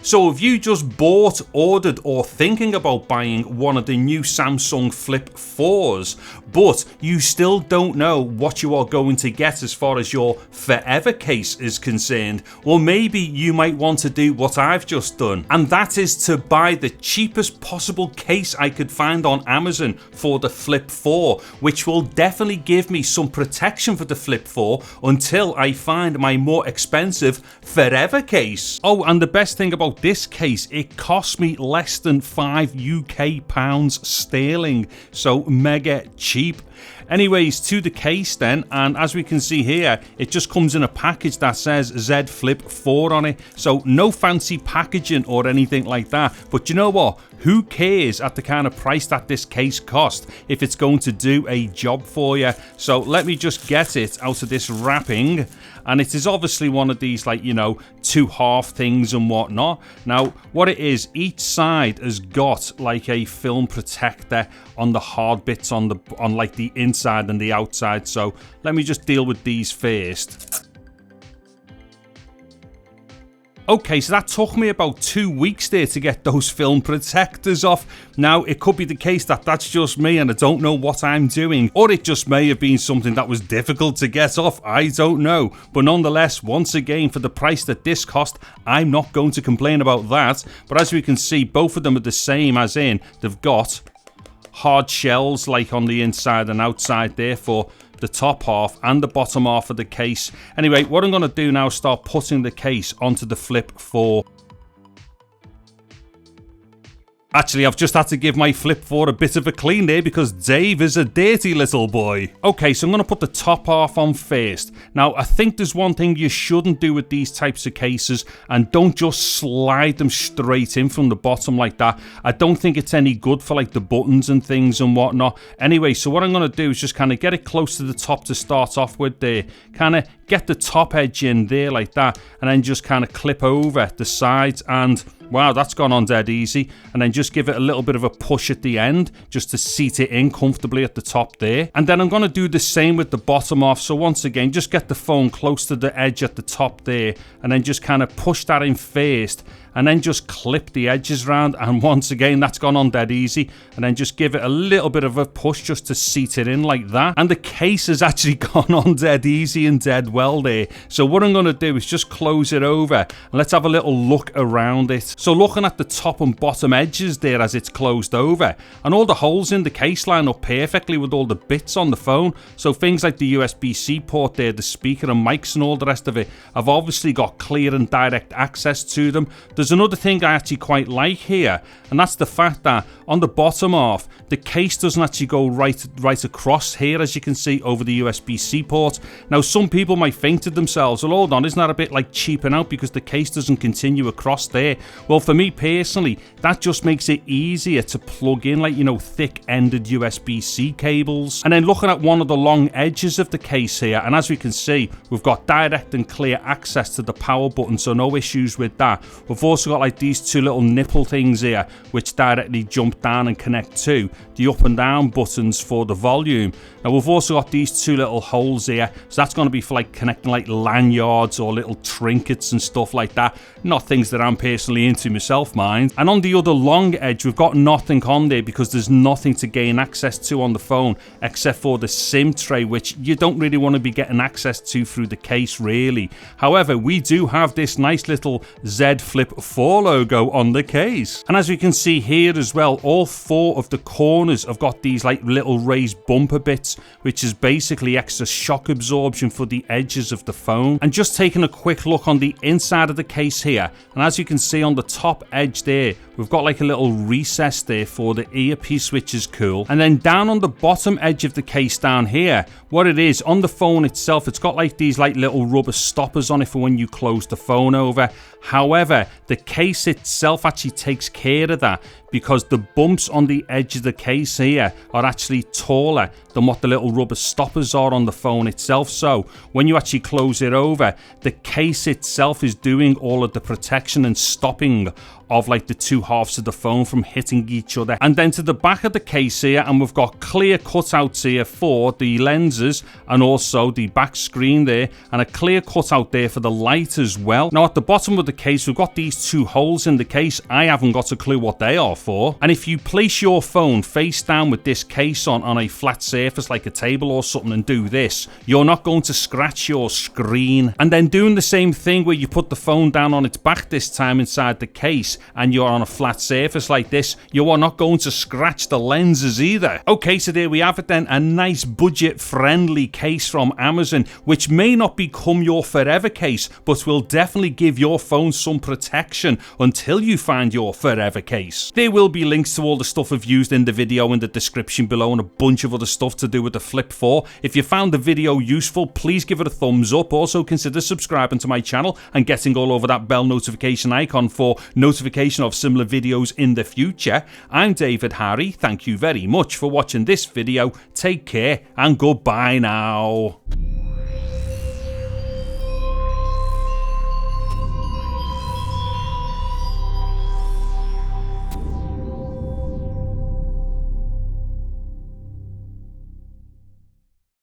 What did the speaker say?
So if you just bought, ordered, or thinking about buying one of the new Samsung Flip 4s, but you still don't know what you are going to get as far as your forever case is concerned, well, maybe you might want to do what I've just done, and that is to buy the cheapest possible case I could find on Amazon for the Flip 4, which will definitely give me some protection for the Flip 4 until I find my more expensive forever case. Oh, and the best thing about this case, it cost me less than £5 sterling, so mega cheap. Anyways, to the case then, and as we can see here, it just comes in a package that says Z Flip 4 on it, so no fancy packaging or anything like that. But you know what? Who cares at the kind of price that this case cost if it's going to do a job for you? So let me just get it out of this wrapping, and it is obviously one of these, like, you know, two half things and whatnot. Now what it is, each side has got like a film protector on the hard bits on like the inside and the outside. So let me just deal with these first. Okay, so that took me about 2 weeks there to get those film protectors off. Now, it could be the case that that's just me and I don't know what I'm doing, or it just may have been something that was difficult to get off, I don't know. But nonetheless, once again, for the price that this cost, I'm not going to complain about that. But as we can see, both of them are the same, as in they've got hard shells like on the inside and outside there for the top half and the bottom half of the case. Anyway, what I'm going to do now is start putting the case onto the Flip 4. Actually, I've just had to give my Flip 4 a bit of a clean there because Dave is a dirty little boy. Okay, so I'm going to put the top half on first. Now, I think there's one thing you shouldn't do with these types of cases, and don't just slide them straight in from the bottom like that. I don't think it's any good for like the buttons and things and whatnot. Anyway, so what I'm going to do is just kind of get it close to the top to start off with there. Kind of get the top edge in there like that, and then just kind of clip over the sides, and wow, that's gone on dead easy. And then just give it a little bit of a push at the end just to seat it in comfortably at the top there. And then I'm going to do the same with the bottom half. So once again, just get the phone close to the edge at the top there, and then just kind of push that in first, and then just clip the edges round, and once again that's gone on dead easy. And then just give it a little bit of a push just to seat it in like that, and the case has actually gone on dead easy and dead well there. So what I'm going to do is just close it over, and let's have a little look around it. So looking at the top and bottom edges there as it's closed over, and all the holes in the case line up perfectly with all the bits on the phone. So things like the USB-C port there, the speaker and mics and all the rest of it have obviously got clear and direct access to them. There's another thing I actually quite like here, and that's the fact that on the bottom half, the case doesn't actually go right across here, as you can see, over the USB-C port. Now, some people might think to themselves, well, hold on, isn't that a bit like cheaping out because the case doesn't continue across there? Well, for me personally, that just makes it easier to plug in, like, you know, thick-ended USB-C cables. And then looking at one of the long edges of the case here, and as we can see, we've got direct and clear access to the power button, so no issues with that. We've also got like these two little nipple things here which directly jump down and connect to the up and down buttons for the volume. Now we've also got these two little holes here, so that's going to be for like connecting like lanyards or little trinkets and stuff like that. Not things that I'm personally into myself, mind. And on the other long edge, we've got nothing on there because there's nothing to gain access to on the phone except for the SIM tray, which you don't really want to be getting access to through the case really. However, we do have this nice little Z Flip 4 logo on the case, and as we can see here as well, all four of the corners have got these like little raised bumper bits, which is basically extra shock absorption for the edges of the phone. And just taking a quick look on the inside of the case here, and as you can see on the top edge there, we've got like a little recess there for the earpiece, which is cool. And then down on the bottom edge of the case down here, what it is on the phone itself, it's got like these like little rubber stoppers on it for when you close the phone over. However, the case itself actually takes care of that because the bumps on the edge of the case here are actually taller than what the little rubber stoppers are on the phone itself. So when you actually close it over, the case itself is doing all of the protection and stopping of like the two halves of the phone from hitting each other. And then to the back of the case here, and we've got clear cutouts here for the lenses and also the back screen there, and a clear cutout there for the light as well. Now at the bottom of the case, we've got these two holes in the case. I haven't got a clue what they are for. And if you place your phone face down with this case on a flat surface like a table or something and do this, you're not going to scratch your screen. And then doing the same thing where you put the phone down on its back this time inside the case, and you're on a flat surface like this, you are not going to scratch the lenses either. Okay, so there we have it then, a nice budget friendly case from Amazon, which may not become your forever case, but will definitely give your phone some protection until you find your forever case. There will be links to all the stuff I've used in the video in the description below, and a bunch of other stuff to do with the Flip 4. If you found the video useful, please give it a thumbs up. Also consider subscribing to my channel and getting all over that bell notification icon for notification of similar videos in the future. I'm David Harry. Thank you very much for watching this video. Take care and goodbye now.